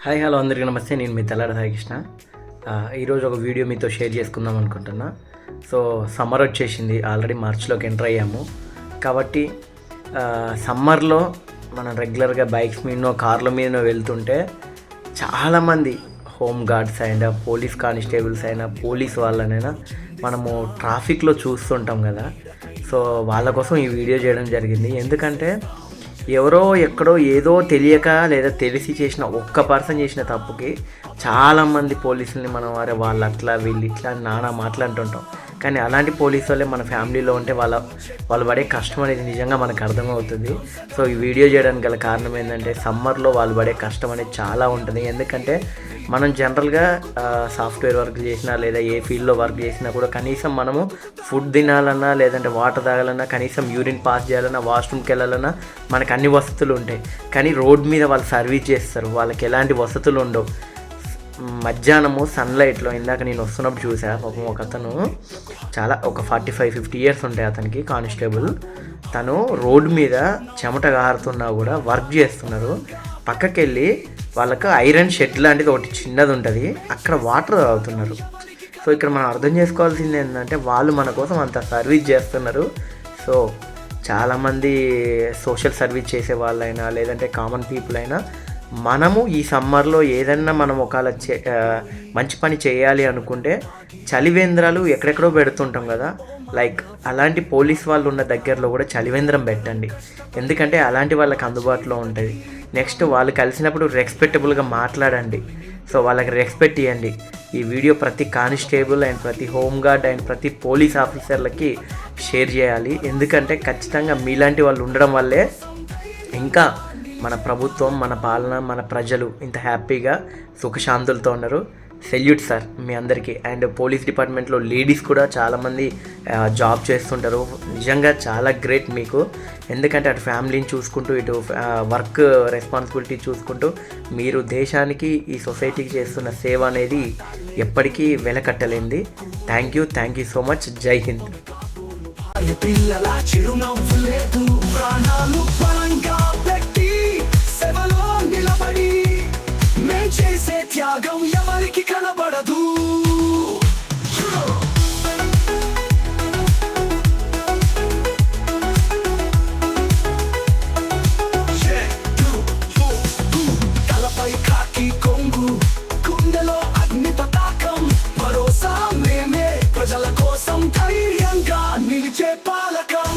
Hi hello అందరికీ నమస్తే. నేను మీ తెల్లాడ సాయికృష్ణ. ఈరోజు ఒక వీడియో మీతో షేర్ చేసుకుందాం అనుకుంటున్నా. సో సమ్మర్ వచ్చేసింది, ఆల్రెడీ మార్చిలోకి ఎంటర్ అయ్యాము. కాబట్టి సమ్మర్లో మనం రెగ్యులర్గా బైక్స్ మీదనో కార్ల మీదనో వెళ్తుంటే చాలామంది హోమ్ గార్డ్స్ అయినా పోలీస్ కానిస్టేబుల్స్ అయినా పోలీస్ వాళ్ళనైనా మనము ట్రాఫిక్లో చూస్తుంటాం కదా. సో వాళ్ళ కోసం ఈ వీడియో చేయడం జరిగింది. ఎందుకంటే ఎవరో ఎక్కడో ఏదో తెలియక లేదా తెలిసి చేసిన ఒక్క పర్సన్ చేసిన తప్పుకి చాలామంది పోలీసుల్ని మనం వాళ్ళు అట్లా వీళ్ళు ఇట్లా నానా మాట్లాడుతుంటాం. కానీ అలాంటి పోలీసు వాళ్ళే మన ఫ్యామిలీలో ఉంటే వాళ్ళు పడే కష్టం అనేది నిజంగా మనకు అర్థమవుతుంది. సో ఈ వీడియో చేయడానికి గల కారణం ఏంటంటే సమ్మర్లో వాళ్ళు పడే కష్టం అనేది చాలా ఉంటుంది. ఎందుకంటే మనం జనరల్గా సాఫ్ట్వేర్ వర్క్ చేసినా లేదా ఏ ఫీల్డ్లో వర్క్ చేసినా కూడా కనీసం మనము ఫుడ్ తినాలన్నా లేదంటే వాటర్ తాగాలన్నా కనీసం యూరిన్ పాస్ చేయాలన్నా వాష్రూమ్కి వెళ్ళాలన్నా మనకు అన్ని వసతులు ఉంటాయి. కానీ రోడ్ మీద వాళ్ళు సర్వీస్ చేస్తారు, వాళ్ళకి ఎలాంటి వసతులు ఉండవు. మధ్యాహ్నము సన్లైట్లో ఇందాక నేను వస్తున్నప్పుడు చూసా, పాపం ఒక అతను చాలా ఒక 45-50 ఇయర్స్ ఉంటాయి అతనికి, కానిస్టేబుల్. తను రోడ్డు మీద చెమట గారుతున్నా కూడా వర్క్ చేస్తున్నారు. పక్కకి వెళ్ళి వాళ్ళకు ఐరన్ షెడ్ లాంటిది ఒకటి చిన్నది ఉంటుంది, అక్కడ వాటర్ తాగుతున్నారు. సో ఇక్కడ మనం అర్థం చేసుకోవాల్సింది ఏంటంటే వాళ్ళు మన కోసం అంత సర్వీస్ చేస్తున్నారు. సో చాలామంది సోషల్ సర్వీస్ చేసే వాళ్ళైనా లేదంటే కామన్ పీపుల్ అయినా మనము ఈ సమ్మర్లో ఏదన్నా మనం ఒకవేళ మంచి పని చేయాలి అనుకుంటే చలివేంద్రాలు ఎక్కడెక్కడో పెడుతుంటాం కదా, లైక్ అలాంటి పోలీస్ వాళ్ళు ఉన్న దగ్గరలో కూడా చలివేంద్రం పెట్టండి. ఎందుకంటే అలాంటి వాళ్ళకి అందుబాటులో ఉంటుంది. నెక్స్ట్ వాళ్ళు కలిసినప్పుడు రెస్పెక్టబుల్గా మాట్లాడండి. సో వాళ్ళకి రెస్పెక్ట్ ఇవ్వండి. ఈ వీడియో ప్రతి కానిస్టేబుల్ అండ్ ప్రతి హోంగార్డ్ అండ్ ప్రతి పోలీస్ ఆఫీసర్లకి షేర్ చేయాలి. ఎందుకంటే ఖచ్చితంగా మీలాంటి వాళ్ళు ఉండడం వల్లే ఇంకా మన ప్రభుత్వం, మన పాలన, మన ప్రజలు ఇంత హ్యాపీగా సుఖశాంతులతో ఉన్నారు. సెల్యూట్ సార్ మీ అందరికీ. అండ్ పోలీస్ డిపార్ట్మెంట్లో లేడీస్ కూడా చాలామంది జాబ్ చేస్తుంటారు. నిజంగా చాలా గ్రేట్ మీకు. ఎందుకంటే అటు ఫ్యామిలీని చూసుకుంటూ ఇటు వర్క్ రెస్పాన్సిబిలిటీ చూసుకుంటూ మీరు దేశానికి ఈ సొసైటీకి చేస్తున్న సేవ అనేది ఎప్పటికీ వెలకట్టలేంది. Thank you so much. Jai Hind. చేసే త్యాగం ఎవరికి కనబడదు. తలపై కాకి కొంగు, గుండెలో అగ్ని పతాకం, భరోసా మేమే ప్రజల కోసం ధైర్యంగా నిలిచే పాలకం.